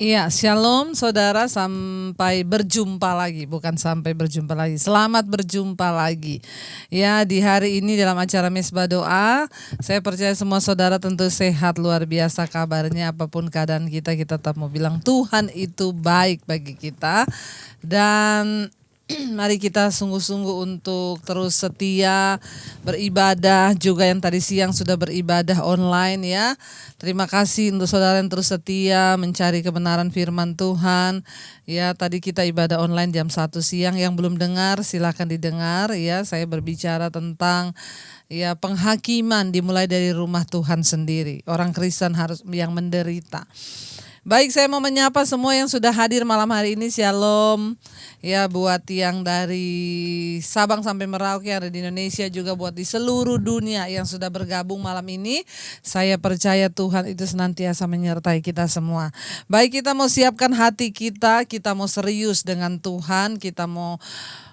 Iya, shalom saudara, sampai berjumpa lagi, bukan sampai berjumpa lagi, selamat berjumpa lagi. Ya, di hari ini dalam acara Mesbah Doa, saya percaya semua saudara tentu sehat, luar biasa kabarnya, apapun keadaan kita tetap mau bilang Tuhan itu baik bagi kita. Dan mari kita sungguh-sungguh untuk terus setia beribadah, juga yang tadi siang sudah beribadah online ya. Terima kasih untuk saudara yang terus setia mencari kebenaran firman Tuhan. Ya, tadi kita ibadah online jam 1 siang, yang belum dengar silakan didengar ya. Saya berbicara tentang ya penghakiman dimulai dari rumah Tuhan sendiri. Orang Kristen harus yang menderita. Baik, saya mau menyapa semua yang sudah hadir malam hari ini. Shalom. Ya, buat yang dari Sabang sampai Merauke yang ada di Indonesia, juga buat di seluruh dunia yang sudah bergabung malam ini. Saya percaya Tuhan itu senantiasa menyertai kita semua. Baik, kita mau siapkan hati kita mau serius dengan Tuhan, kita mau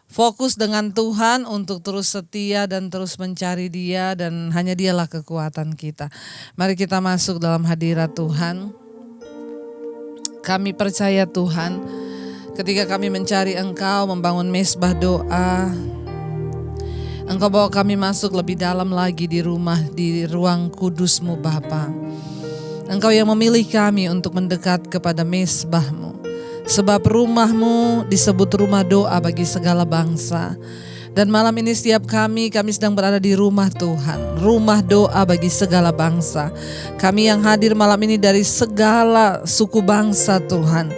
fokus dengan Tuhan untuk terus setia dan terus mencari Dia, dan hanya Dialah kekuatan kita. Mari kita masuk dalam hadirat Tuhan. Kami percaya Tuhan, ketika kami mencari Engkau, membangun mesbah doa, Engkau bawa kami masuk lebih dalam lagi di ruang kudus-Mu Bapa. Engkau yang memilih kami untuk mendekat kepada mesbah-Mu, sebab rumah-Mu disebut rumah doa bagi segala bangsa. Dan malam ini setiap kami sedang berada di rumah Tuhan, rumah doa bagi segala bangsa. Kami yang hadir malam ini dari segala suku bangsa Tuhan,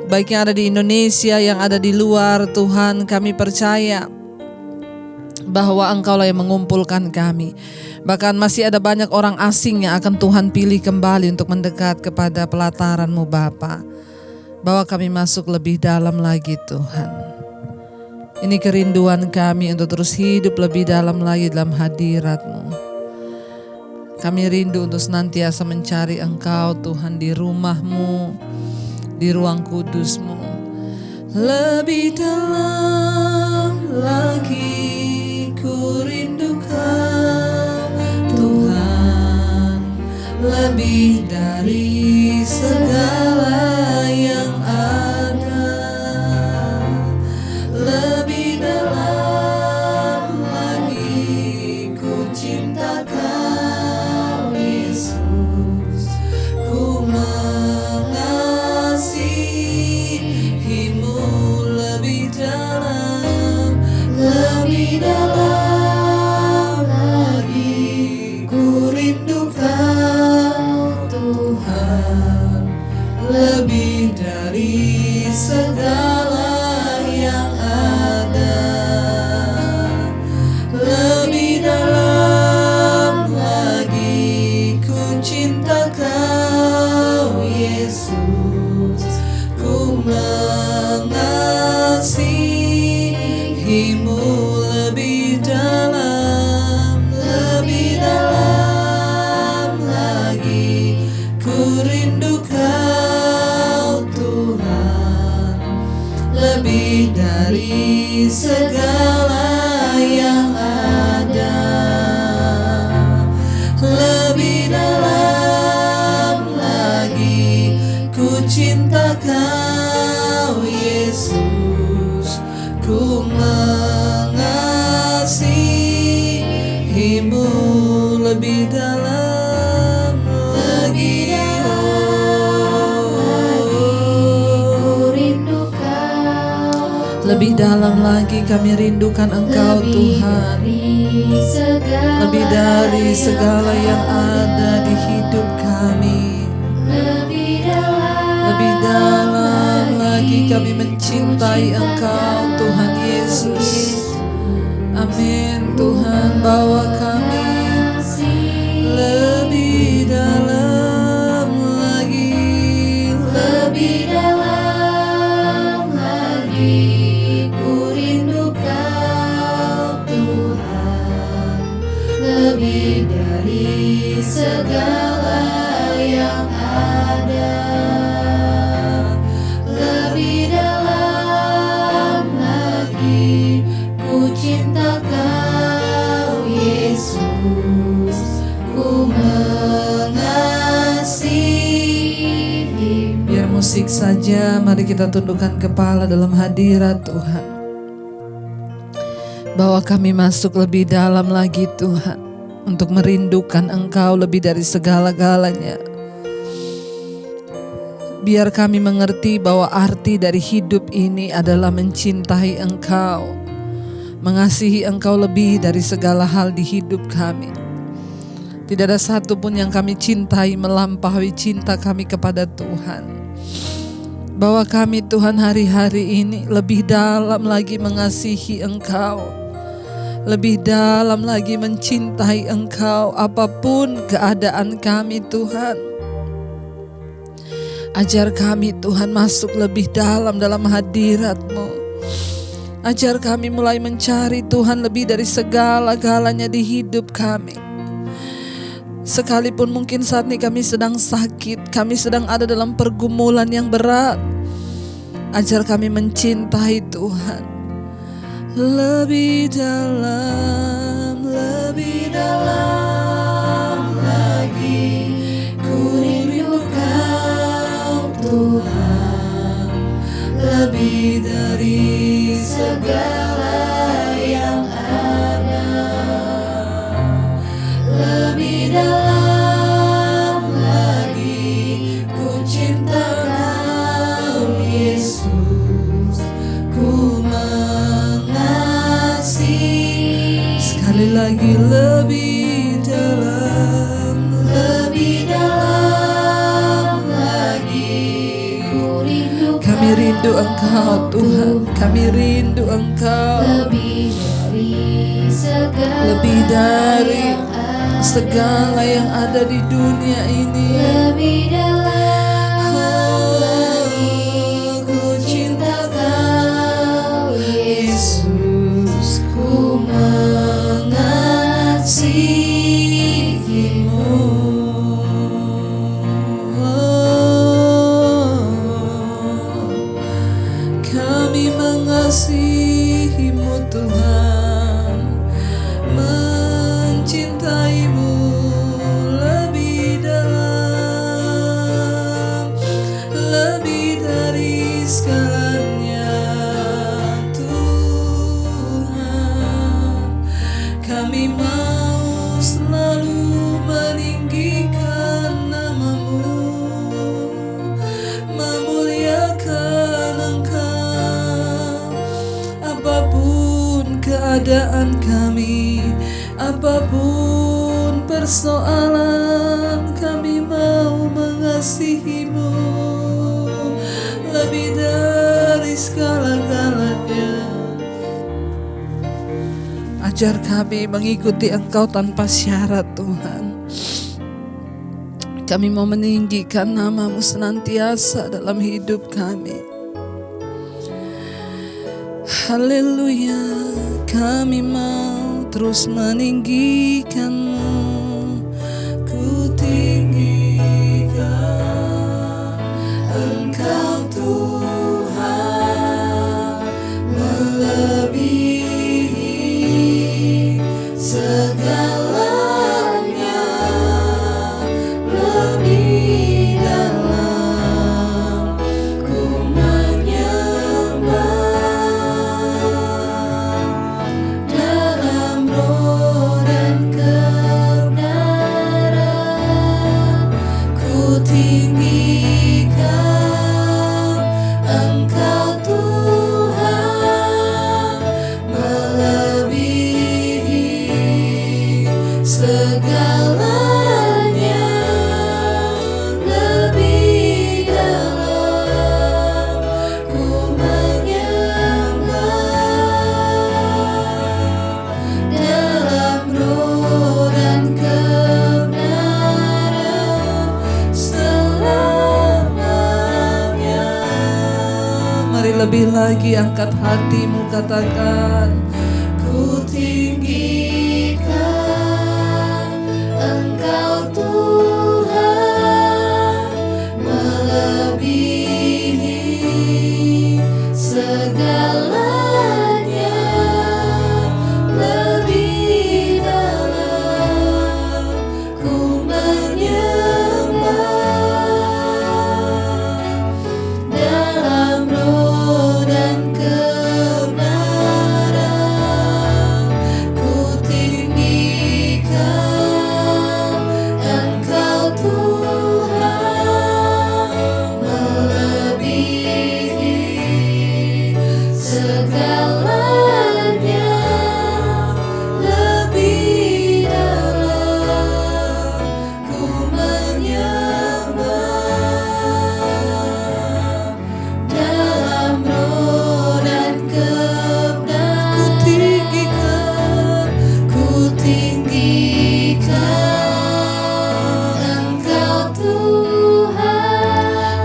baik yang ada di Indonesia, yang ada di luar Tuhan, kami percaya bahwa Engkau-lah yang mengumpulkan kami. Bahkan masih ada banyak orang asing yang akan Tuhan pilih kembali untuk mendekat kepada pelataran-Mu Bapa. Bawa kami masuk lebih dalam lagi Tuhan. Ini kerinduan kami untuk terus hidup lebih dalam lagi dalam hadirat-Mu. Kami rindu untuk senantiasa mencari Engkau Tuhan di rumah-Mu, di ruang kudus-Mu. Lebih dalam lagi ku rindu Kau Tuhan, lebih dari segala yang ada. Lebih dalam lagi ku cinta Kau Yesus, ku mengasihi-Mu lebih dalam lagi ku rindu Kau Tuhan, lebih dari segala yang ada. Lebih dalam lagi ku cinta Kau Yesus, ku mengasihi-Mu lebih dalam lagi ku rindu Kau Tuhan, lebih dari segala yang ada. Lebih dalam lagi ku cinta Kau Yesus, ku mengasihi-Mu lebih dalam lagi. Lebih dalam lagi kami rindukan Engkau Tuhan, lebih dari segala yang ada di hidup kami. Lebih dalam lagi kami mencintai Engkau Tuhan Yesus. Amin. Tuhan, bawa kami lebih dalam lagi, lebih dalam lagi. Lebih dari segala yang ada. Lebih dalam lagi ku cinta Kau Yesus, ku mengasihi. Biar musik saja mari kita tundukkan kepala dalam hadirat Tuhan. Bawa kami masuk lebih dalam lagi Tuhan, untuk merindukan Engkau lebih dari segala-galanya. Biar kami mengerti bahwa arti dari hidup ini adalah mencintai Engkau, mengasihi Engkau lebih dari segala hal di hidup kami. Tidak ada satu pun yang kami cintai melampaui cinta kami kepada Tuhan. Bawa kami Tuhan hari-hari ini lebih dalam lagi mengasihi Engkau, lebih dalam lagi mencintai Engkau apapun keadaan kami Tuhan. Ajar kami Tuhan masuk lebih dalam hadirat-Mu. Ajar kami mulai mencari Tuhan lebih dari segala-galanya di hidup kami. Sekalipun mungkin saat ini kami sedang sakit, kami sedang ada dalam pergumulan yang berat, ajar kami mencintai Tuhan lebih dalam lagi. Ku rindu Kau Tuhan, lebih dari segala yang ada. Lebih dalam lagi, ku cinta Kau Yesus, ku mengasihi. Sekali lagi lebih dalam lagi, ku rindu kami rindu Engkau Tuhan, kami rindu Engkau lebih dari segala yang ada di dunia ini. Lebih dalam lagi, ku cinta Kau Yesus, ku mengasihi-Mu. Kami mengasihi-Mu Tuhan, mencintaimu lebih dalam, lebih dari segalanya Tuhan. Kami mau selalu meninggikan nama-Mu, memuliakan Engkau. Apapun keadaan kami, apapun persoalan, kami mau mengasihi-Mu lebih dari segala-galanya. Ajar kami mengikuti Engkau tanpa syarat Tuhan. Kami mau meninggikan nama-Mu senantiasa dalam hidup kami. Haleluya, kami mau terus meninggikan-Mu. Ku tinggikan Engkau Tuhan, melebihi segalanya, lebih dalam ku menyembah. Dalam roh dan kebenaran, ku tinggikan Engkau Tuhan, melebihi segalanya, lebih dalam ku menyembah. Dalam roh dan kebenaran selamanya. Mari lebih lagi angkat hatimu, katakan, ku tinggikan Engkau Tuhan, melebihi segalanya, lebih dalam ku menyembah.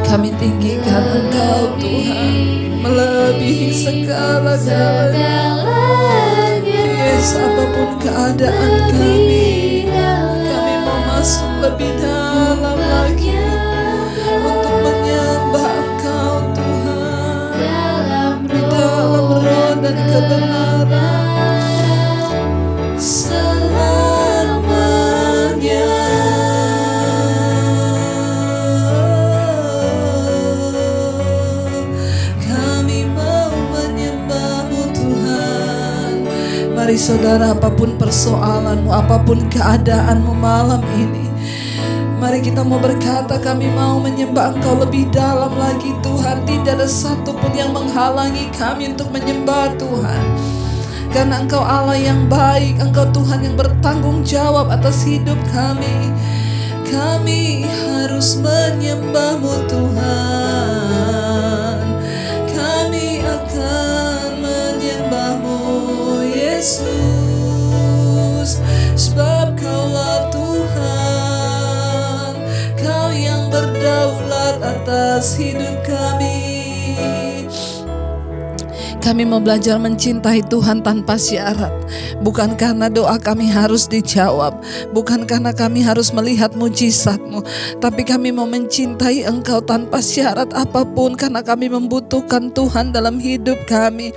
Kami tinggikan Engkau Tuhan, melebihi segala-galanya. Yes, apapun keadaan kami mau masuk lebih dalam lagi untuk menyembah Engkau Tuhan di dalam roh dan kebenaran selamanya. Kami mau menyembah-Mu Tuhan. Mari saudara, apapun persoalanmu, apapun keadaanmu malam ini, mari kita mau berkata, kami mau menyembah Engkau lebih dalam lagi Tuhan. Tidak ada satupun yang menghalangi kami untuk menyembah Tuhan, karena Engkau Allah yang baik, Engkau Tuhan yang bertanggung jawab atas hidup kami. Kami harus menyembah-Mu Tuhan. Kami akan menyembah-Mu Yesus, sebab Kaulah Tuhan, Kau yang berdaulat atas hidup kami. Kami mau belajar mencintai Tuhan tanpa syarat. Bukan karena doa kami harus dijawab, bukan karena kami harus melihat mujizat-Mu, tapi kami mau mencintai Engkau tanpa syarat apapun, karena kami membutuhkan Tuhan dalam hidup kami.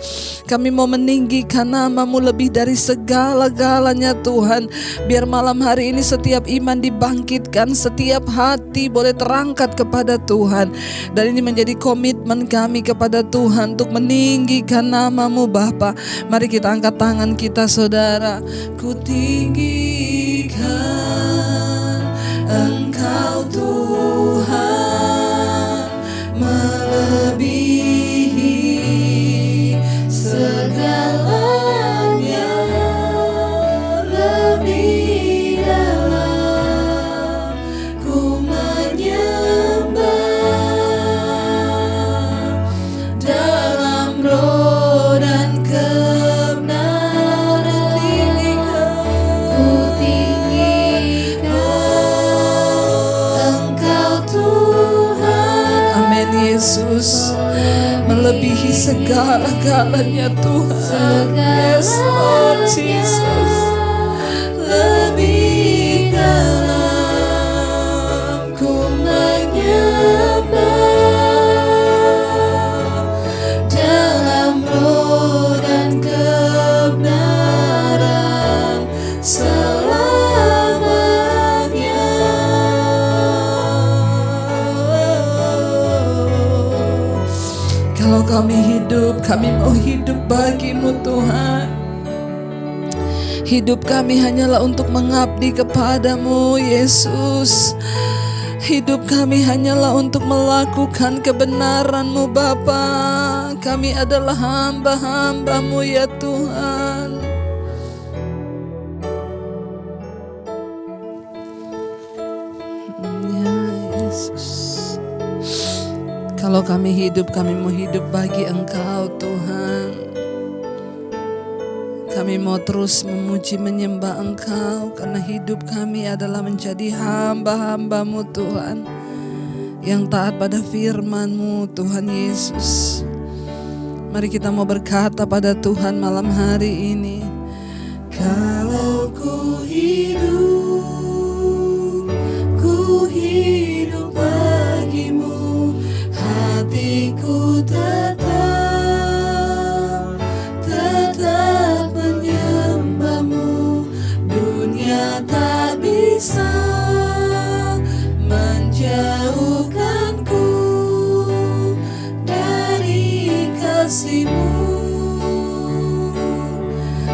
Kami mau meninggikan nama-Mu lebih dari segala-galanya Tuhan. Biar malam hari ini setiap iman dibangkitkan, setiap hati boleh terangkat kepada Tuhan. Dan ini menjadi komitmen kami kepada Tuhan untuk meninggikan nama-Mu Bapa. Mari kita angkat tangan kita saudara. Ku tinggikan Engkau Tuhan, melebihi segalanya, lebih dalam ku menyembah dalam roh dan Yesus, melebihi segala-galanya Tuhan. Yes Lord Jesus, lebih dalam ku menyembah dalam roh dan kebenaran selamanya. Kalau kami hidup, kami mau hidup bagi-Mu Tuhan. Hidup kami hanyalah untuk mengabdi kepada-Mu Yesus. Hidup kami hanyalah untuk melakukan kebenaran-Mu Bapa. Kami adalah hamba-hamba-Mu ya Tuhan. Ya Yesus. Kalau kami hidup, kami mau hidup bagi Engkau Tuhan. Kami mau terus memuji menyembah Engkau, karena hidup kami adalah menjadi hamba-hamba-Mu Tuhan, yang taat pada firman-Mu Tuhan Yesus. Mari kita mau berkata pada Tuhan malam hari ini. Kalau ku hidup bagi-Mu, hatiku tetap menyembah-Mu. Dunia tak bisa menjauhkanku dari kasih-Mu.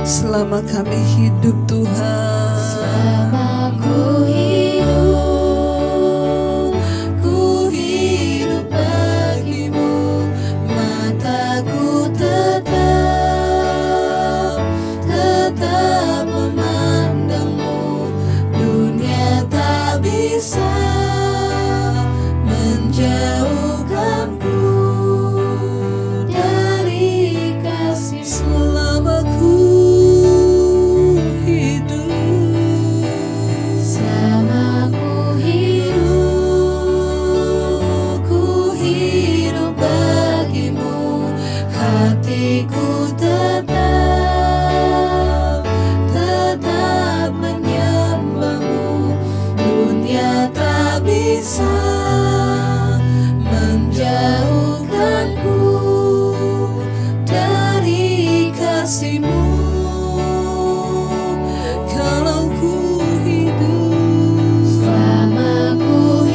Selama kami hidup Tuhan, selama ku hidup bagi-Mu, mataku tetap memandang-Mu. Dunia tak bisa menjauhkanku dari kasih-Mu. Selama ku bisa menjauhkanku dari kasih-Mu. Kalau ku hidup, selama ku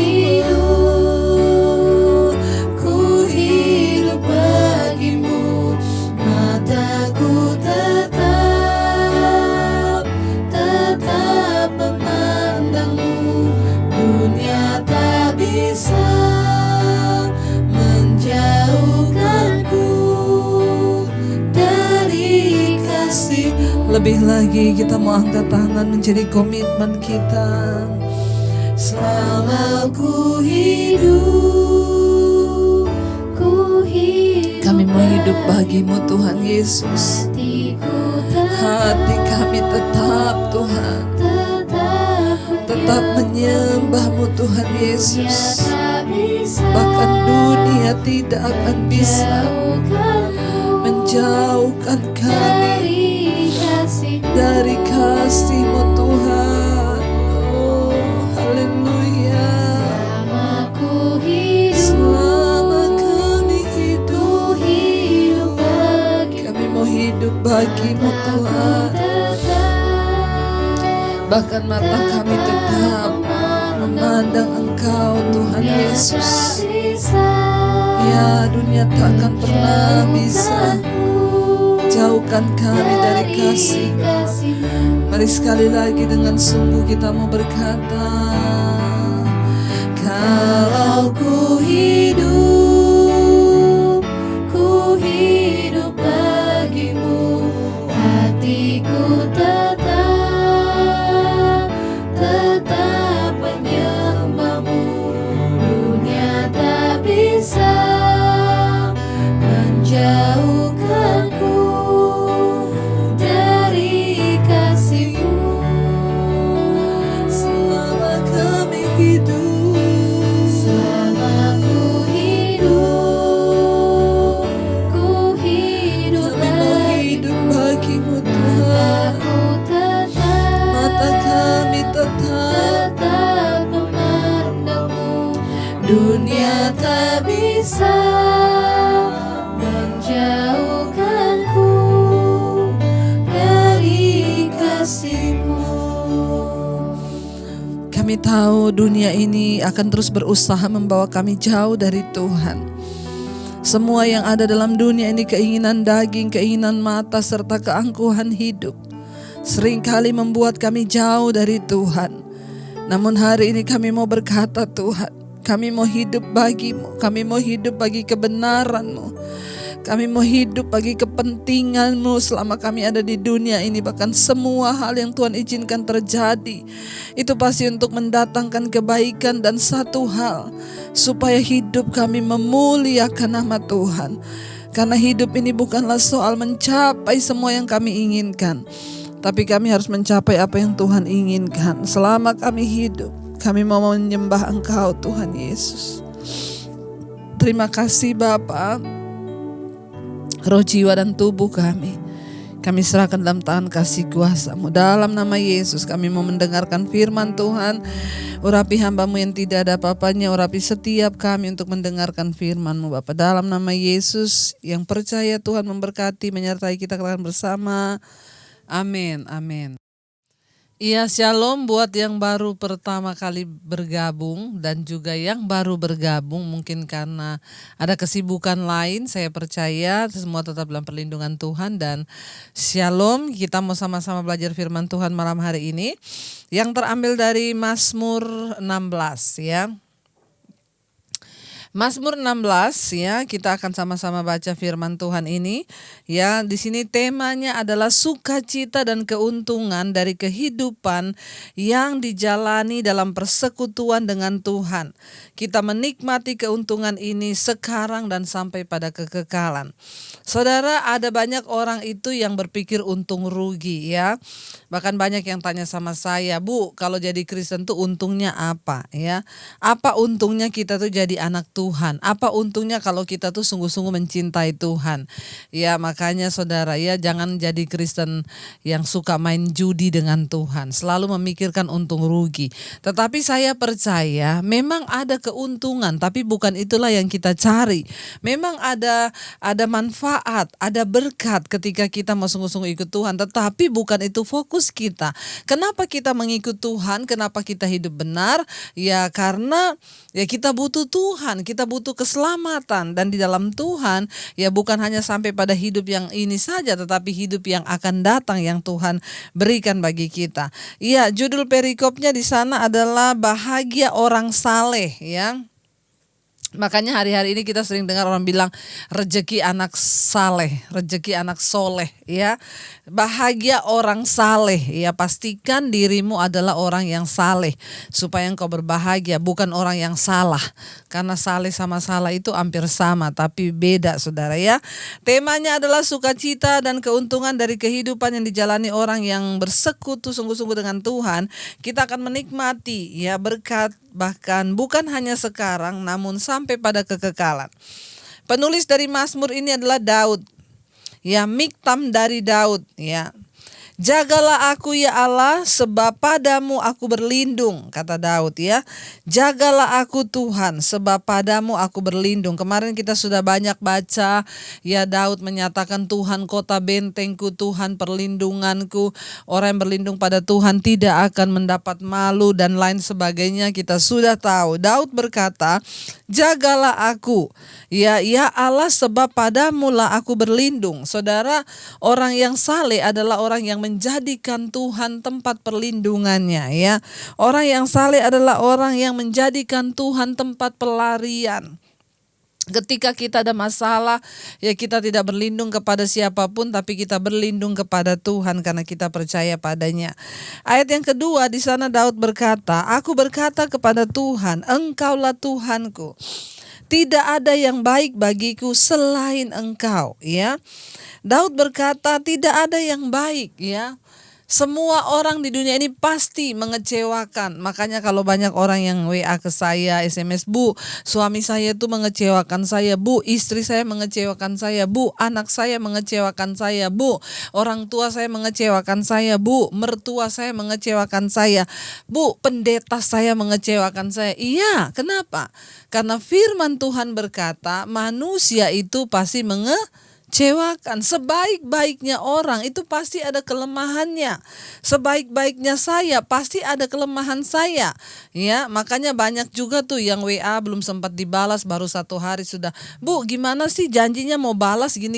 hidup bagimu, mataku tetap memandangmu. Dunia tak bisa menjauhkanku dari kasih. Lebih lagi kita mau angkat tangan menjadi komitmen kita. Selama ku hidup, kami mau hidup bagimu Tuhan Yesus. Hati kami tetap Tuhan, tetap menyembah-Mu Tuhan Yesus. Bahkan dunia tidak akan bisa menjauhkan kami dari kasih-Mu Tuhan. Oh, haleluya. Selama kami hidup, kami mau hidup bagimu Tuhan. Bahkan mata kami tetap memandang Engkau Tuhan Yesus. Ya, dunia tak akan pernah bisa jauhkan kami dari kasih. Mari sekali lagi dengan sungguh kita mau berkata, kalau ku hidup bagimu, hatiku tetap menyembah-Mu. Dunia tak bisa menjauhkanku dari kasih-Mu. Selama kami hidup, selama ku hidup kami mau hidup bagimu Tuhan. Mata kami tetap memandang-Mu. Dunia tak bisa menjauhkanku dari kasih-Mu. Kami tahu dunia ini akan terus berusaha membawa kami jauh dari Tuhan. Semua yang ada dalam dunia ini, keinginan daging, keinginan mata, serta keangkuhan hidup, seringkali membuat kami jauh dari Tuhan. Namun hari ini kami mau berkata, Tuhan, kami mau hidup bagimu, kami mau hidup bagi kebenaran-Mu, kami mau hidup bagi kepentingan-Mu selama kami ada di dunia ini. Bahkan semua hal yang Tuhan izinkan terjadi, itu pasti untuk mendatangkan kebaikan dan satu hal, supaya hidup kami memuliakan nama Tuhan. Karena hidup ini bukanlah soal mencapai semua yang kami inginkan, tapi kami harus mencapai apa yang Tuhan inginkan. Selama kami hidup, kami mau menyembah Engkau Tuhan Yesus. Terima kasih Bapa. Roh, jiwa, dan tubuh kami serahkan dalam tangan kasih kuasa-Mu. Dalam nama Yesus kami mau mendengarkan firman Tuhan. Urapi hamba-Mu yang tidak ada apa-apanya, urapi setiap kami untuk mendengarkan firman-Mu Bapa. Dalam nama Yesus yang percaya, Tuhan memberkati, menyertai kita akan bersama. Amin, amin. Iya, shalom buat yang baru pertama kali bergabung dan juga yang baru bergabung mungkin karena ada kesibukan lain. Saya percaya semua tetap dalam perlindungan Tuhan dan shalom. Kita mau sama-sama belajar firman Tuhan malam hari ini yang terambil dari Mazmur 16 ya. Mazmur 16 ya, kita akan sama-sama baca firman Tuhan ini. Ya, di sini temanya adalah sukacita dan keuntungan dari kehidupan yang dijalani dalam persekutuan dengan Tuhan. Kita menikmati keuntungan ini sekarang dan sampai pada kekekalan. Saudara, ada banyak orang itu yang berpikir untung rugi ya. Bahkan banyak yang tanya sama saya, Bu, kalau jadi Kristen tuh untungnya apa ya? Apa untungnya kita tuh jadi anak Tuhan. Apa untungnya kalau kita tuh sungguh-sungguh mencintai Tuhan? Ya makanya saudara ya, jangan jadi Kristen yang suka main judi dengan Tuhan, selalu memikirkan untung rugi. Tetapi saya percaya memang ada keuntungan, tapi bukan itulah yang kita cari. Memang ada manfaat, ada berkat ketika kita mau sungguh-sungguh ikut Tuhan, tetapi bukan itu fokus kita. Kenapa kita mengikut Tuhan? Kenapa kita hidup benar? Ya karena ya kita butuh Tuhan, kita butuh keselamatan, dan di dalam Tuhan ya bukan hanya sampai pada hidup yang ini saja, tetapi hidup yang akan datang yang Tuhan berikan bagi kita. Ya, judul perikopnya di sana adalah bahagia orang saleh ya. Makanya hari-hari ini kita sering dengar orang bilang rezeki anak saleh, rezeki anak soleh ya. Bahagia orang saleh ya, pastikan dirimu adalah orang yang saleh supaya engkau berbahagia, bukan orang yang salah. Karena saleh sama salah itu hampir sama tapi beda saudara ya. Temanya adalah sukacita dan keuntungan dari kehidupan yang dijalani orang yang bersekutu sungguh-sungguh dengan Tuhan. Kita akan menikmati ya berkat, bahkan bukan hanya sekarang namun sampai pada kekekalan. Penulis dari Mazmur ini adalah Daud. Ya, Miktam dari Daud ya. Jagalah aku ya Allah, sebab padamu aku berlindung, kata Daud ya. Jagalah aku Tuhan, sebab padamu aku berlindung. Kemarin kita sudah banyak baca ya, Daud menyatakan Tuhan kota bentengku, Tuhan perlindunganku. Orang yang berlindung pada Tuhan tidak akan mendapat malu dan lain sebagainya, kita sudah tahu. Daud berkata, jagalah aku ya Allah, sebab padamu lah aku berlindung. Saudara, orang yang saleh adalah orang yang menjadikan Tuhan tempat perlindungannya ya. Orang yang saleh adalah orang yang menjadikan Tuhan tempat pelarian. Ketika kita ada masalah, ya kita tidak berlindung kepada siapapun, tapi kita berlindung kepada Tuhan karena kita percaya padanya. Ayat yang kedua di sana Daud berkata, aku berkata kepada Tuhan, Engkaulah Tuhanku. Tidak ada yang baik bagiku selain Engkau ya. Daud berkata tidak ada yang baik ya. Semua orang di dunia ini pasti mengecewakan. Makanya kalau banyak orang yang WA ke saya, SMS, Bu, suami saya itu mengecewakan saya, Bu, istri saya mengecewakan saya, Bu, anak saya mengecewakan saya, Bu, orang tua saya mengecewakan saya, Bu, mertua saya mengecewakan saya, Bu, pendeta saya mengecewakan saya. Iya, kenapa? Karena firman Tuhan berkata manusia itu pasti mengecewakan. Sebaik-baiknya orang itu pasti ada kelemahannya. Sebaik-baiknya saya pasti ada kelemahan saya. Ya, makanya banyak juga tuh yang WA belum sempat dibalas, baru 1 hari sudah, Bu, gimana sih janjinya mau balas gini.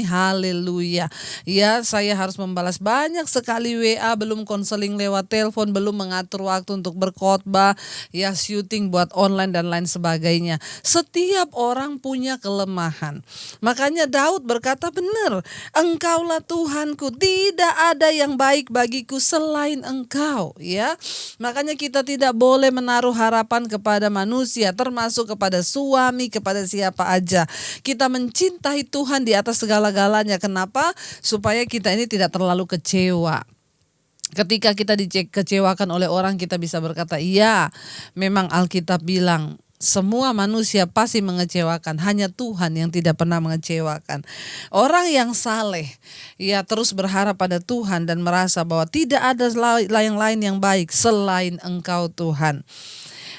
Haleluya. Ya, saya harus membalas banyak sekali WA, belum konseling lewat telepon, belum mengatur waktu untuk berkhotbah, ya syuting buat online dan lain sebagainya. Setiap orang punya kelemahan. Makanya Daud berkata benar, Engkaulah Tuhanku, tidak ada yang baik bagiku selain Engkau ya. Makanya kita tidak boleh menaruh harapan kepada manusia, termasuk kepada suami, kepada siapa aja. Kita mencintai Tuhan di atas segala-galanya. Kenapa? Supaya kita ini tidak terlalu kecewa. Ketika kita dikecewakan oleh orang, kita bisa berkata, iya, memang Alkitab bilang semua manusia pasti mengecewakan, hanya Tuhan yang tidak pernah mengecewakan. Orang yang saleh, ia terus berharap pada Tuhan dan merasa bahwa tidak ada yang lain yang baik selain Engkau Tuhan.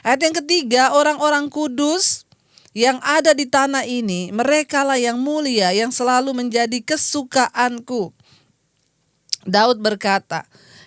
Ayat yang ketiga, orang-orang kudus yang ada di tanah ini, merekalah yang mulia, yang selalu menjadi kesukaanku. Daud berkata,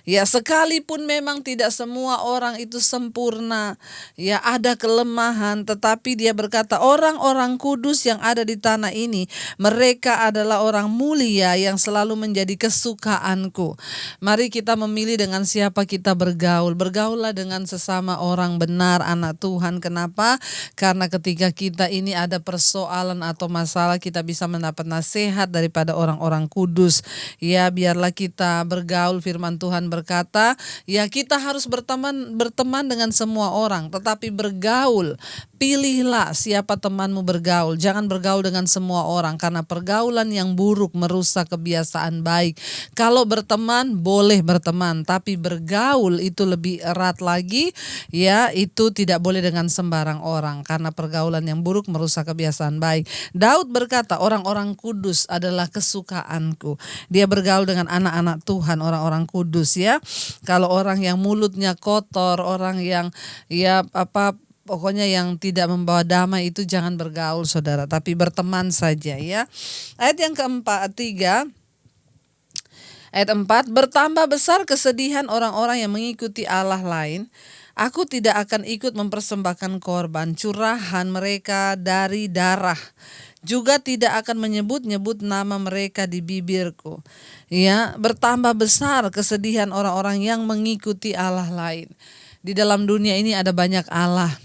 ya sekalipun memang tidak semua orang itu sempurna, ya ada kelemahan, tetapi dia berkata orang-orang kudus yang ada di tanah ini, mereka adalah orang mulia yang selalu menjadi kesukaanku. Mari kita memilih dengan siapa kita bergaul. Bergaullah dengan sesama orang benar, anak Tuhan. Kenapa? Karena ketika kita ini ada persoalan atau masalah, kita bisa mendapat nasihat daripada orang-orang kudus. Ya, biarlah kita bergaul. Firman Tuhan berkata, ya kita harus berteman dengan semua orang, tetapi bergaul Pilihlah siapa temanmu bergaul. Jangan bergaul dengan semua orang, karena pergaulan yang buruk merusak kebiasaan baik. Kalau berteman boleh berteman, tapi bergaul itu lebih erat lagi, ya, itu tidak boleh dengan sembarang orang, karena pergaulan yang buruk merusak kebiasaan baik. Daud berkata, orang-orang kudus adalah kesukaanku. Dia bergaul dengan anak-anak Tuhan, orang-orang kudus, ya. Kalau orang yang mulutnya kotor, orang yang pokoknya yang tidak membawa damai, itu jangan bergaul, saudara, tapi berteman saja, ya. Ayat yang tiga, ayat 4, bertambah besar kesedihan orang-orang yang mengikuti Allah lain. Aku tidak akan ikut mempersembahkan korban curahan mereka dari darah, juga tidak akan menyebut-nyebut nama mereka di bibirku. Ya, bertambah besar kesedihan orang-orang yang mengikuti Allah lain. Di dalam dunia ini ada banyak Allah,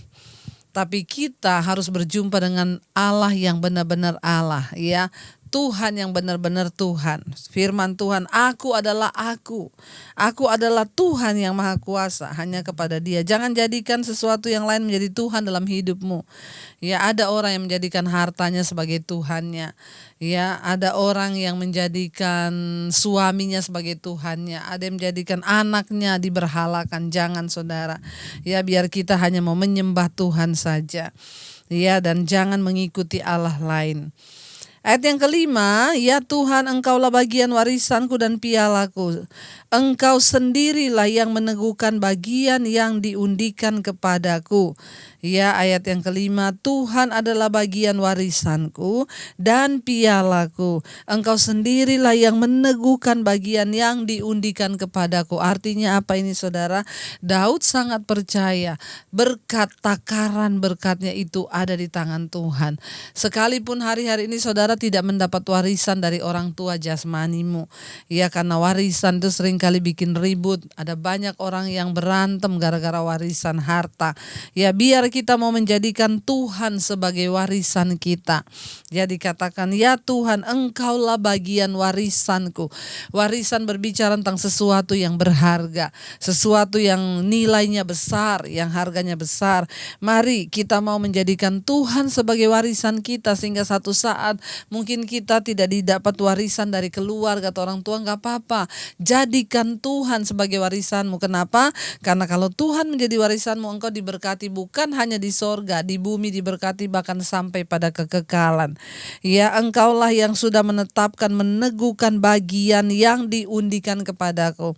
tapi kita harus berjumpa dengan Allah yang benar-benar Allah, ya. Tuhan yang benar-benar Tuhan. Firman Tuhan, aku adalah aku. Aku adalah Tuhan yang Maha Kuasa, hanya kepada Dia. Jangan jadikan sesuatu yang lain menjadi Tuhan dalam hidupmu. Ya, ada orang yang menjadikan hartanya sebagai Tuhannya. Ya, ada orang yang menjadikan suaminya sebagai Tuhannya. Ada yang menjadikan anaknya diberhalakan. Jangan, saudara. Ya, biar kita hanya mau menyembah Tuhan saja. Ya, dan jangan mengikuti Allah lain. Ayat yang kelima, ya Tuhan, Engkaulah bagian warisanku dan pialaku. Engkau sendirilah yang meneguhkan bagian yang diundikan kepadaku. Ya, ayat yang kelima, Tuhan adalah bagian warisanku dan pialaku. Engkau sendirilah yang meneguhkan bagian yang diundikan kepadaku. Artinya apa ini, saudara? Daud sangat percaya berkat takaran berkatnya itu ada di tangan Tuhan. Sekalipun hari-hari ini saudara tidak mendapat warisan dari orang tua jasmanimu, ya, karena warisan itu seringkali bikin ribut. Ada banyak orang yang berantem gara-gara warisan harta. Ya, biar kita mau menjadikan Tuhan sebagai warisan kita. Ya, dikatakan, ya Tuhan, Engkaulah bagian warisanku. Warisan berbicara tentang sesuatu yang berharga, sesuatu yang nilainya besar, yang harganya besar. Mari kita mau menjadikan Tuhan sebagai warisan kita, sehingga satu saat mungkin kita tidak didapat warisan dari keluarga atau orang tua, gak apa-apa. Jadikan Tuhan sebagai warisanmu. Kenapa? Karena kalau Tuhan menjadi warisanmu, engkau diberkati bukan hanya di sorga, di bumi diberkati bahkan sampai pada kekekalan. Ya, Engkaulah yang sudah menetapkan, meneguhkan bagian yang diundikan kepadaku.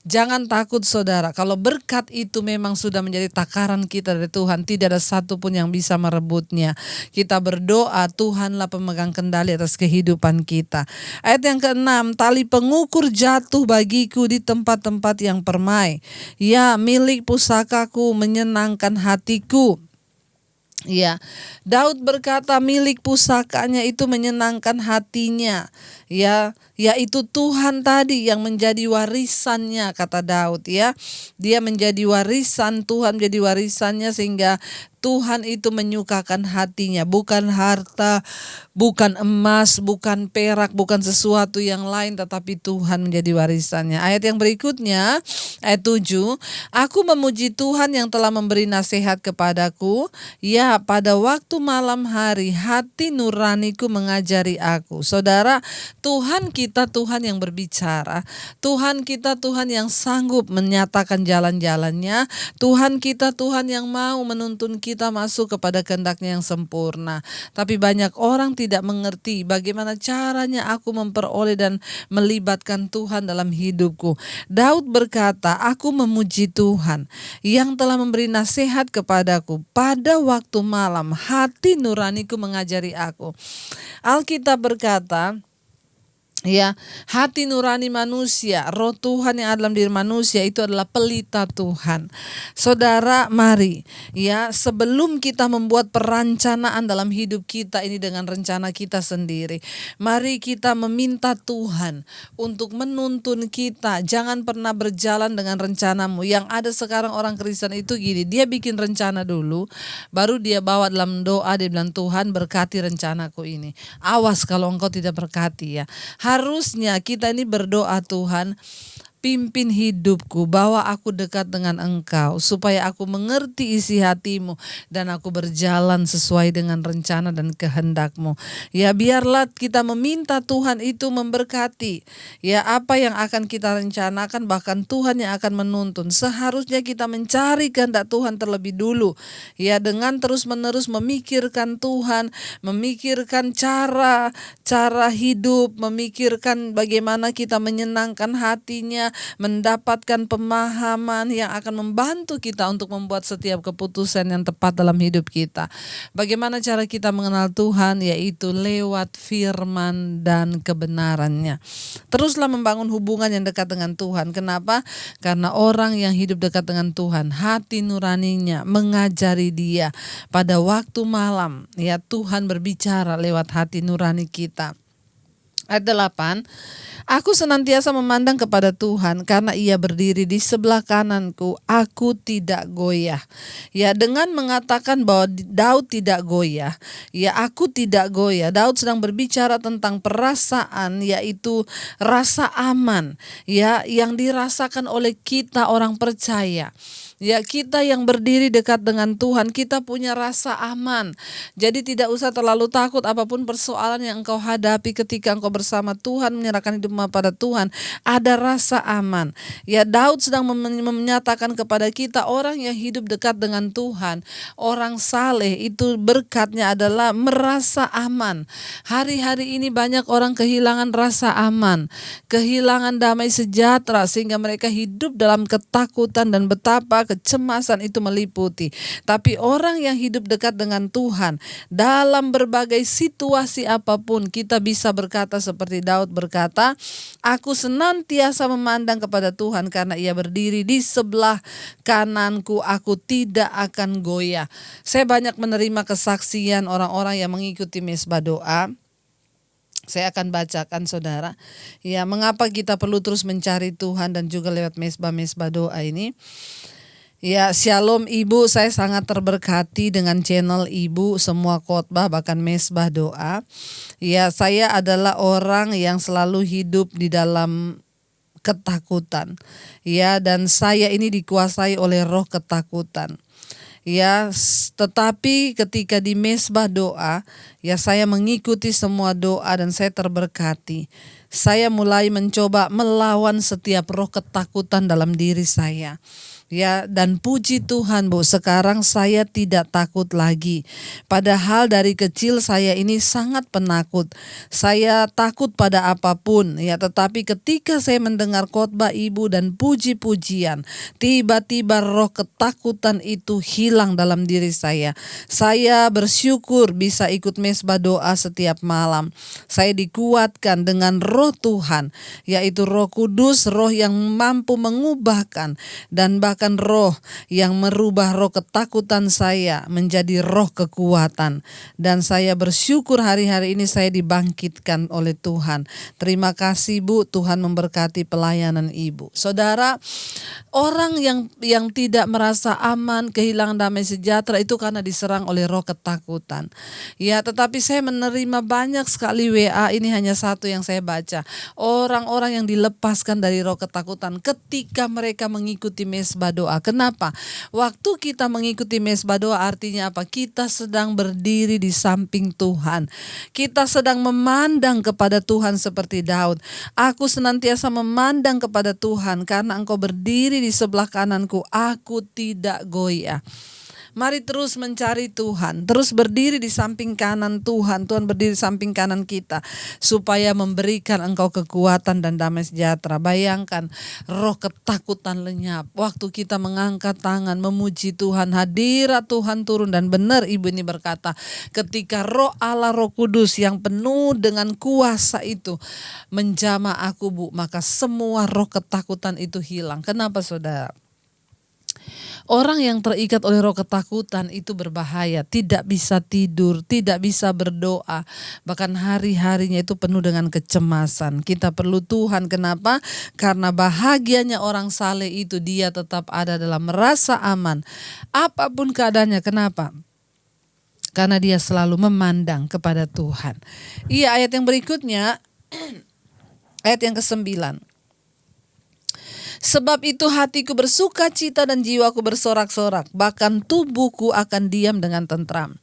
Jangan takut, saudara, kalau berkat itu memang sudah menjadi takaran kita dari Tuhan, tidak ada satupun yang bisa merebutnya. Kita berdoa, Tuhanlah pemegang kendali atas kehidupan kita. Ayat yang ke-6, tali pengukur jatuh bagiku di tempat-tempat yang permai. Ya, milik pusakaku menyenangkan hatiku. Ya, Daud berkata milik pusakanya itu menyenangkan hatinya. Ya, yaitu Tuhan tadi yang menjadi warisannya, kata Daud, ya. Dia menjadi warisan, Tuhan menjadi warisannya, sehingga Tuhan itu menyukakan hatinya, bukan harta, bukan emas, bukan perak, bukan sesuatu yang lain, tetapi Tuhan menjadi warisannya. Ayat yang berikutnya, ayat 7, aku memuji Tuhan yang telah memberi nasihat kepadaku. Ya, pada waktu malam hari hati nuraniku mengajari aku. Saudara, Tuhan kita Tuhan yang berbicara. Tuhan kita Tuhan yang sanggup menyatakan jalan-jalannya. Tuhan kita Tuhan yang mau menuntun kita masuk kepada kehendak-Nya yang sempurna. Tapi banyak orang tidak mengerti bagaimana caranya aku memperoleh dan melibatkan Tuhan dalam hidupku. Daud berkata, aku memuji Tuhan yang telah memberi nasihat kepadaku. Pada waktu malam hati nuraniku mengajari aku. Alkitab berkata, ya, hati nurani manusia, roh Tuhan yang ada dalam diri manusia itu adalah pelita Tuhan. Saudara, mari, ya, sebelum kita membuat perencanaan dalam hidup kita ini dengan rencana kita sendiri, mari kita meminta Tuhan untuk menuntun kita. Jangan pernah berjalan dengan rencanamu. Yang ada sekarang orang Kristen itu gini, dia bikin rencana dulu, baru dia bawa dalam doa, dia bilang, Tuhan berkati rencanaku ini. Awas kalau engkau tidak berkati, ya. Harusnya kita ini berdoa, Tuhan, pimpin hidupku, bawa aku dekat dengan Engkau, supaya aku mengerti isi hatimu dan aku berjalan sesuai dengan rencana dan kehendak-Mu. Ya, biarlah kita meminta Tuhan itu memberkati. Ya, apa yang akan kita rencanakan, bahkan Tuhan yang akan menuntun. Seharusnya kita mencari kehendak Tuhan terlebih dulu. Ya, dengan terus-menerus memikirkan Tuhan, memikirkan cara hidup, memikirkan bagaimana kita menyenangkan hatinya, mendapatkan pemahaman yang akan membantu kita untuk membuat setiap keputusan yang tepat dalam hidup kita. Bagaimana cara kita mengenal Tuhan? Yaitu lewat firman dan kebenarannya. Teruslah membangun hubungan yang dekat dengan Tuhan. Kenapa? Karena orang yang hidup dekat dengan Tuhan, hati nuraninya mengajari dia pada waktu malam. Ya, Tuhan berbicara lewat hati nurani kita. Ayat 8, aku senantiasa memandang kepada Tuhan karena Ia berdiri di sebelah kananku, aku tidak goyah. Ya, dengan mengatakan bahwa Daud tidak goyah, ya aku tidak goyah. Daud sedang berbicara tentang perasaan, yaitu rasa aman, ya, yang dirasakan oleh kita orang percaya. Ya, kita yang berdiri dekat dengan Tuhan, kita punya rasa aman. Jadi tidak usah terlalu takut apapun persoalan yang engkau hadapi ketika engkau bersama Tuhan, menyerahkan hidupmu pada Tuhan. Ada rasa aman. Ya, Daud sedang menyatakan kepada kita, orang yang hidup dekat dengan Tuhan, orang saleh itu berkatnya adalah merasa aman. Hari-hari ini banyak orang kehilangan rasa aman, kehilangan damai sejahtera, sehingga mereka hidup dalam ketakutan dan betapa kecemasan itu meliputi. Tapi orang yang hidup dekat dengan Tuhan, dalam berbagai situasi apapun, kita bisa berkata seperti Daud berkata, aku senantiasa memandang kepada Tuhan karena Ia berdiri di sebelah kananku, aku tidak akan goyah. Saya banyak menerima kesaksian orang-orang yang mengikuti mesbah doa. Saya akan bacakan, saudara. Ya, mengapa kita perlu terus mencari Tuhan dan juga lewat mesbah-mesbah doa ini. Ya, shalom Ibu, saya sangat terberkati dengan channel Ibu, semua khotbah bahkan mesbah doa. Ya, saya adalah orang yang selalu hidup di dalam ketakutan. Ya, dan saya ini dikuasai oleh roh ketakutan. Ya, tetapi ketika di mesbah doa, ya saya mengikuti semua doa dan saya terberkati. Saya mulai mencoba melawan setiap roh ketakutan dalam diri saya. Ya, dan puji Tuhan Bu, sekarang saya tidak takut lagi. Padahal dari kecil saya ini sangat penakut. Saya takut pada apapun, ya, tetapi ketika saya mendengar khotbah Ibu dan puji-pujian, tiba-tiba roh ketakutan itu hilang dalam diri saya. Saya bersyukur bisa ikut mesbah doa setiap malam. Saya dikuatkan dengan roh Tuhan, yaitu Roh Kudus, roh yang mampu mengubahkan dan bahkan roh yang merubah roh ketakutan saya menjadi roh kekuatan. Dan saya bersyukur hari-hari ini saya dibangkitkan oleh Tuhan. Terima kasih Bu, Tuhan memberkati pelayanan Ibu. Saudara, orang yang tidak merasa aman, kehilangan damai sejahtera itu karena diserang oleh roh ketakutan. Ya, tetapi saya menerima banyak sekali WA, ini hanya satu yang saya baca. Orang-orang yang dilepaskan dari roh ketakutan ketika mereka mengikuti mesbah doa. Kenapa? Waktu kita mengikuti mesbah doa artinya apa? Kita sedang berdiri di samping Tuhan. Kita sedang memandang kepada Tuhan seperti Daud. Aku senantiasa memandang kepada Tuhan karena Engkau berdiri di sebelah kananku, aku tidak goyah. Mari terus mencari Tuhan, terus berdiri di samping kanan Tuhan. Tuhan berdiri di samping kanan kita supaya memberikan engkau kekuatan dan damai sejahtera. Bayangkan roh ketakutan lenyap waktu kita mengangkat tangan memuji Tuhan, hadirat Tuhan turun. Dan benar Ibu ini berkata, ketika roh Allah, Roh Kudus yang penuh dengan kuasa itu menjamah aku Bu, maka semua roh ketakutan itu hilang. Kenapa saudara? Orang yang terikat oleh roh ketakutan itu berbahaya, tidak bisa tidur, tidak bisa berdoa, bahkan hari-harinya itu penuh dengan kecemasan. Kita perlu Tuhan, kenapa? Karena bahagianya orang saleh itu dia tetap ada dalam rasa aman, apapun keadaannya. Kenapa? Karena dia selalu memandang kepada Tuhan. Iya, ayat yang berikutnya, ayat yang ke-9. Sebab itu hatiku bersuka cita dan jiwaku bersorak-sorak, bahkan tubuhku akan diam dengan tentram.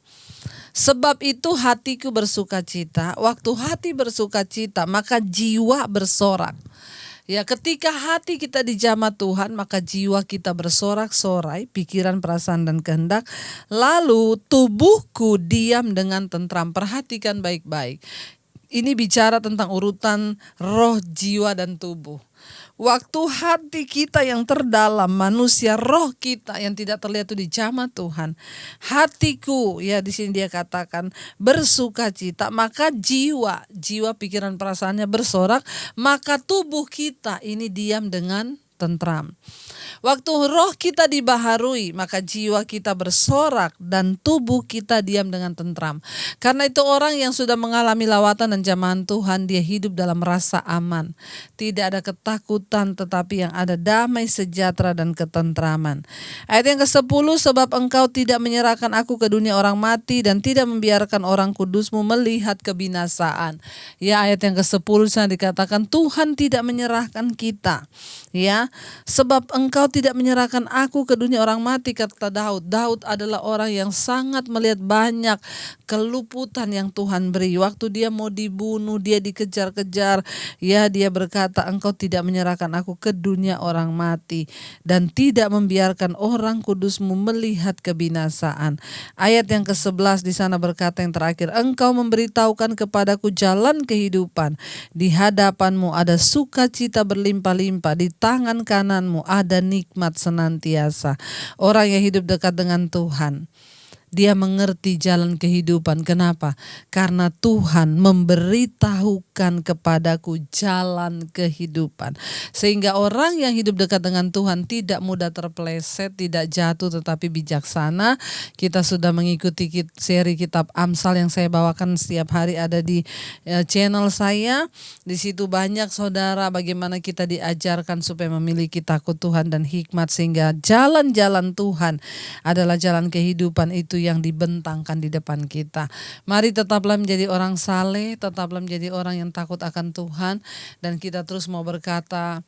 Sebab itu hatiku bersuka cita, waktu hati bersuka cita maka jiwa bersorak. Ya, ketika hati kita dijamah Tuhan, maka jiwa kita bersorak-sorai, pikiran, perasaan, dan kehendak. Lalu tubuhku diam dengan tentram. Perhatikan baik-baik. Ini bicara tentang urutan roh, jiwa, dan tubuh. Waktu hati kita yang terdalam, manusia, roh kita yang tidak terlihat itu dijamah Tuhan. Hatiku, ya di sini dia katakan bersuka cita, maka jiwa, pikiran, perasaannya bersorak, maka tubuh kita ini diam dengan tentram. Waktu roh kita dibaharui, maka jiwa kita bersorak dan tubuh kita diam dengan tentram. Karena itu orang yang sudah mengalami lawatan dan jamahan Tuhan, dia hidup dalam rasa aman. Tidak ada ketakutan, tetapi yang ada damai, sejahtera, dan ketentraman. Ayat yang ke-10, sebab engkau tidak menyerahkan aku ke dunia orang mati dan tidak membiarkan orang kudusmu melihat kebinasaan. Ya, ayat yang ke-10 sana dikatakan Tuhan tidak menyerahkan kita. Ya, sebab engkau tidak menyerahkan aku ke dunia orang mati, kata Daud. Daud adalah orang yang sangat melihat banyak keluputan yang Tuhan beri. Waktu dia mau dibunuh, dia dikejar-kejar, ya dia berkata engkau tidak menyerahkan aku ke dunia orang mati dan tidak membiarkan orang kudusmu melihat kebinasaan. Ayat yang ke-11 di sana berkata yang terakhir, engkau memberitahukan kepadaku jalan kehidupan. Di hadapanmu ada sukacita berlimpah-limpah, di tangan kananmu ada nikmat senantiasa. Orang yang hidup dekat dengan Tuhan, dia mengerti jalan kehidupan. Kenapa? Karena Tuhan memberitahukan kepadaku jalan kehidupan. Sehingga orang yang hidup dekat dengan Tuhan tidak mudah terpeleset, tidak jatuh, tetapi bijaksana. Kita sudah mengikuti seri kitab Amsal yang saya bawakan setiap hari, ada di channel saya. Di situ banyak saudara bagaimana kita diajarkan supaya memiliki takut Tuhan dan hikmat, sehingga jalan-jalan Tuhan adalah jalan kehidupan itu yang dibentangkan di depan kita. Mari tetaplah menjadi orang saleh, tetaplah menjadi orang yang takut akan Tuhan, dan kita terus mau berkata,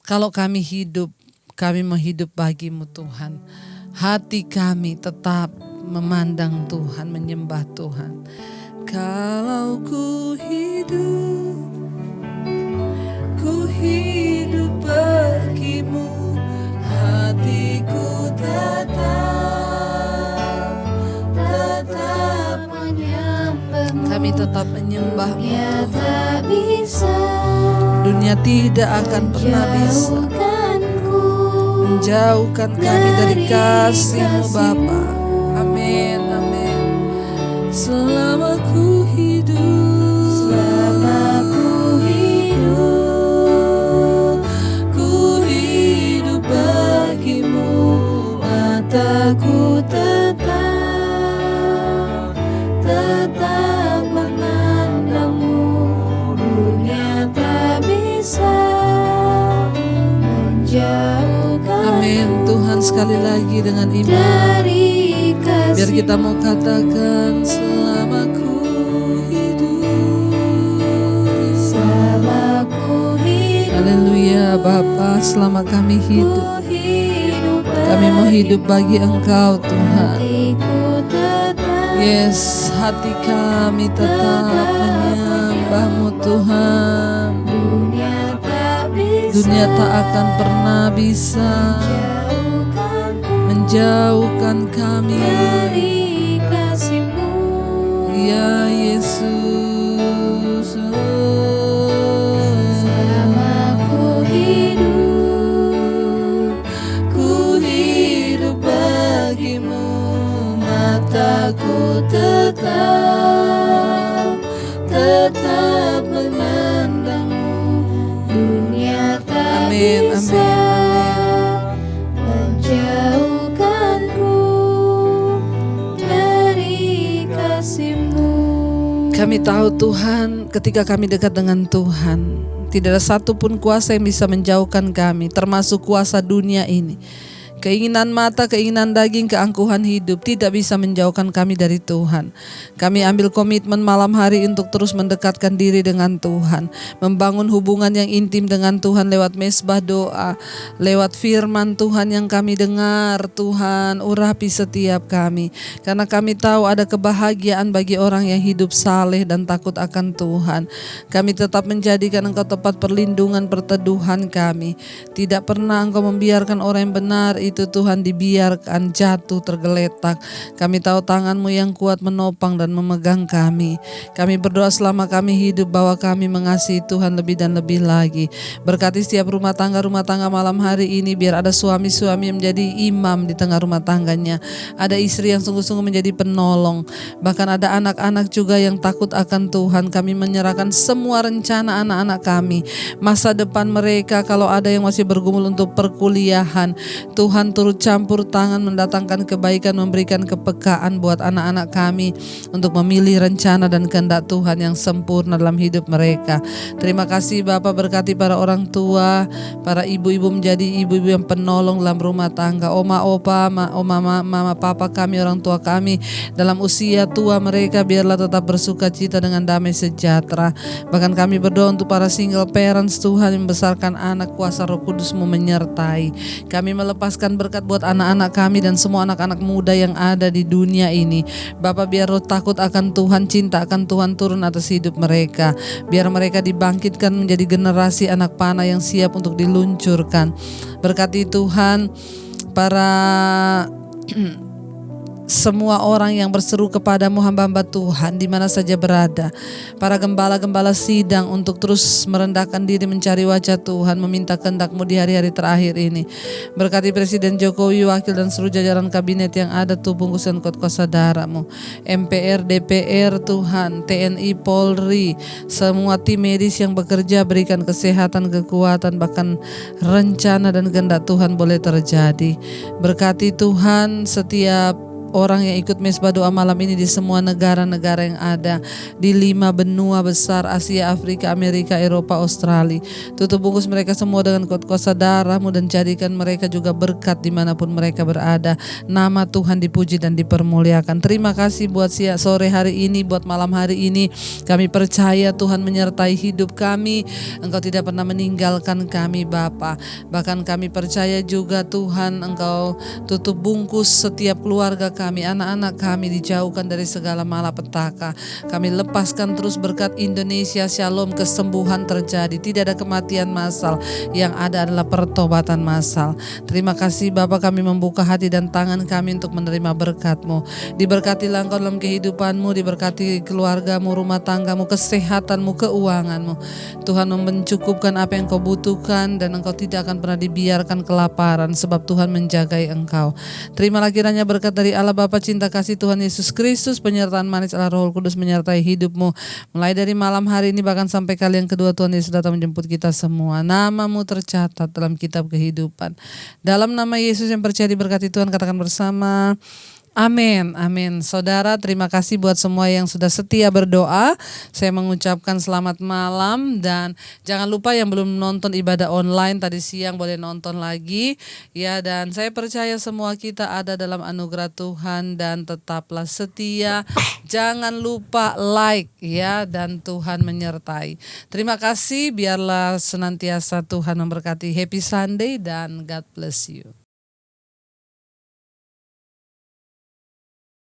kalau kami hidup, kami mau hidup bagimu Tuhan. Hati kami tetap memandang Tuhan, menyembah Tuhan. Kalau ku hidup bagimu, hatiku kami tetap menyembah-Mu Tuhan. Dunia tidak akan pernah bisa menjauhkan kami dari kasih-Mu Bapa. Amin, amin. Selama ku hidup, ku hidup bagimu, mataku tetap memandangmu. Dunia tak bisa menjauhkan. Amin. Tuhan, sekali lagi dengan iman, biar kita mau katakan selama ku hidup. Haleluya Bapa, selama kami hidup, kami mau hidup bagi Engkau Tuhan. Yes, hati kami tetap menyembah-Mu Tuhan. Dunia tak akan pernah bisa menjauhkan kami dari kasih-Mu, ya Yesus. Selama ku hidup bagimu, mataku tetap memandangmu. Dunia tak bisa menjauhkanku dari kasih-Mu. Kami tahu Tuhan, ketika kami dekat dengan Tuhan, tidak ada satupun kuasa yang bisa menjauhkan kami, termasuk kuasa dunia ini. Keinginan mata, keinginan daging, keangkuhan hidup tidak bisa menjauhkan kami dari Tuhan. Kami ambil komitmen malam hari untuk terus mendekatkan diri dengan Tuhan, membangun hubungan yang intim dengan Tuhan lewat mesbah doa, lewat firman Tuhan yang kami dengar. Tuhan, urapi setiap kami, karena kami tahu ada kebahagiaan bagi orang yang hidup saleh dan takut akan Tuhan. Kami tetap menjadikan Engkau tempat perlindungan, perteduhan kami. Tidak pernah Engkau membiarkan orang yang benar itu Tuhan dibiarkan jatuh tergeletak. Kami tahu tangan-Mu yang kuat menopang dan memegang kami. Kami berdoa selama kami hidup bahwa kami mengasihi Tuhan lebih dan lebih lagi. Berkati setiap rumah tangga malam hari ini, biar ada suami-suami yang menjadi imam di tengah rumah tangganya. Ada istri yang sungguh-sungguh menjadi penolong. Bahkan ada anak-anak juga yang takut akan Tuhan. Kami menyerahkan semua rencana anak-anak kami, masa depan mereka, kalau ada yang masih bergumul untuk perkuliahan, Tuhan turut campur tangan, mendatangkan kebaikan, memberikan kepekaan buat anak-anak kami untuk memilih rencana dan kehendak Tuhan yang sempurna dalam hidup mereka. Terima kasih Bapa, berkati para orang tua, para ibu-ibu menjadi ibu-ibu yang penolong dalam rumah tangga. Oma, opa, mama, papa kami, orang tua kami dalam usia tua mereka, biarlah tetap bersuka cita dengan damai sejahtera. Bahkan kami berdoa untuk para single parents, Tuhan yang membesarkan anak, kuasa Roh Kudus-Mu menyertai. Kami melepaskan berkat buat anak-anak kami dan semua anak-anak muda yang ada di dunia ini. Bapa, biar roh takut akan Tuhan, cinta akan Tuhan turun atas hidup mereka. Biar mereka dibangkitkan menjadi generasi anak panah yang siap untuk diluncurkan. Berkati Tuhan para semua orang yang berseru kepadamu, hamba-hamba Tuhan di mana saja berada. Para gembala-gembala sidang untuk terus merendahkan diri mencari wajah Tuhan, meminta kehendak-Mu di hari-hari terakhir ini. Berkati Presiden Jokowi, wakil dan seluruh jajaran kabinet yang ada, tuh bungkusan kot-kot saudara-Mu, MPR, DPR, Tuhan, TNI, Polri, semua tim medis yang bekerja, berikan kesehatan, kekuatan, bahkan rencana dan kehendak Tuhan boleh terjadi. Berkati Tuhan setiap orang yang ikut mesbah doa malam ini di semua negara-negara yang ada di 5 benua besar, Asia, Afrika, Amerika, Eropa, Australia. Tutup bungkus mereka semua dengan kuasa darah-Mu dan jadikan mereka juga berkat dimanapun mereka berada. Nama Tuhan dipuji dan dipermuliakan. Terima kasih buat sore hari ini, buat malam hari ini. Kami percaya Tuhan menyertai hidup kami. Engkau tidak pernah meninggalkan kami Bapa. Bahkan kami percaya juga Tuhan, Engkau tutup bungkus setiap keluarga kami, anak-anak kami dijauhkan dari segala malapetaka. Kami lepaskan terus berkat Indonesia, shalom, kesembuhan terjadi. Tidak ada kematian massal, yang ada adalah pertobatan massal. Terima kasih Bapa, kami membuka hati dan tangan kami untuk menerima berkat-Mu. Diberkatilah Engkau dalam kehidupan-Mu, diberkati keluarga-Mu, rumah tangga-Mu, kesehatan-Mu, keuangan-Mu. Tuhan mencukupkan apa yang Kau butuhkan dan Engkau tidak akan pernah dibiarkan kelaparan sebab Tuhan menjagai Engkau. Terimalah kiranya berkat dari Allah Bapa, cinta kasih Tuhan Yesus Kristus, penyertaan manis Allah Roh Kudus menyertai hidup-Mu mulai dari malam hari ini bahkan sampai kali yang kedua Tuhan Yesus datang menjemput kita semua. Nama-Mu tercatat dalam kitab kehidupan. Dalam nama Yesus yang percaya diberkati Tuhan, katakan bersama amin, amin. Saudara, terima kasih buat semua yang sudah setia berdoa. Saya mengucapkan selamat malam dan jangan lupa yang belum nonton ibadah online tadi siang boleh nonton lagi. Ya, dan saya percaya semua kita ada dalam anugerah Tuhan dan tetaplah setia. Jangan lupa like ya, dan Tuhan menyertai. Terima kasih, biarlah senantiasa Tuhan memberkati. Happy Sunday dan God bless you.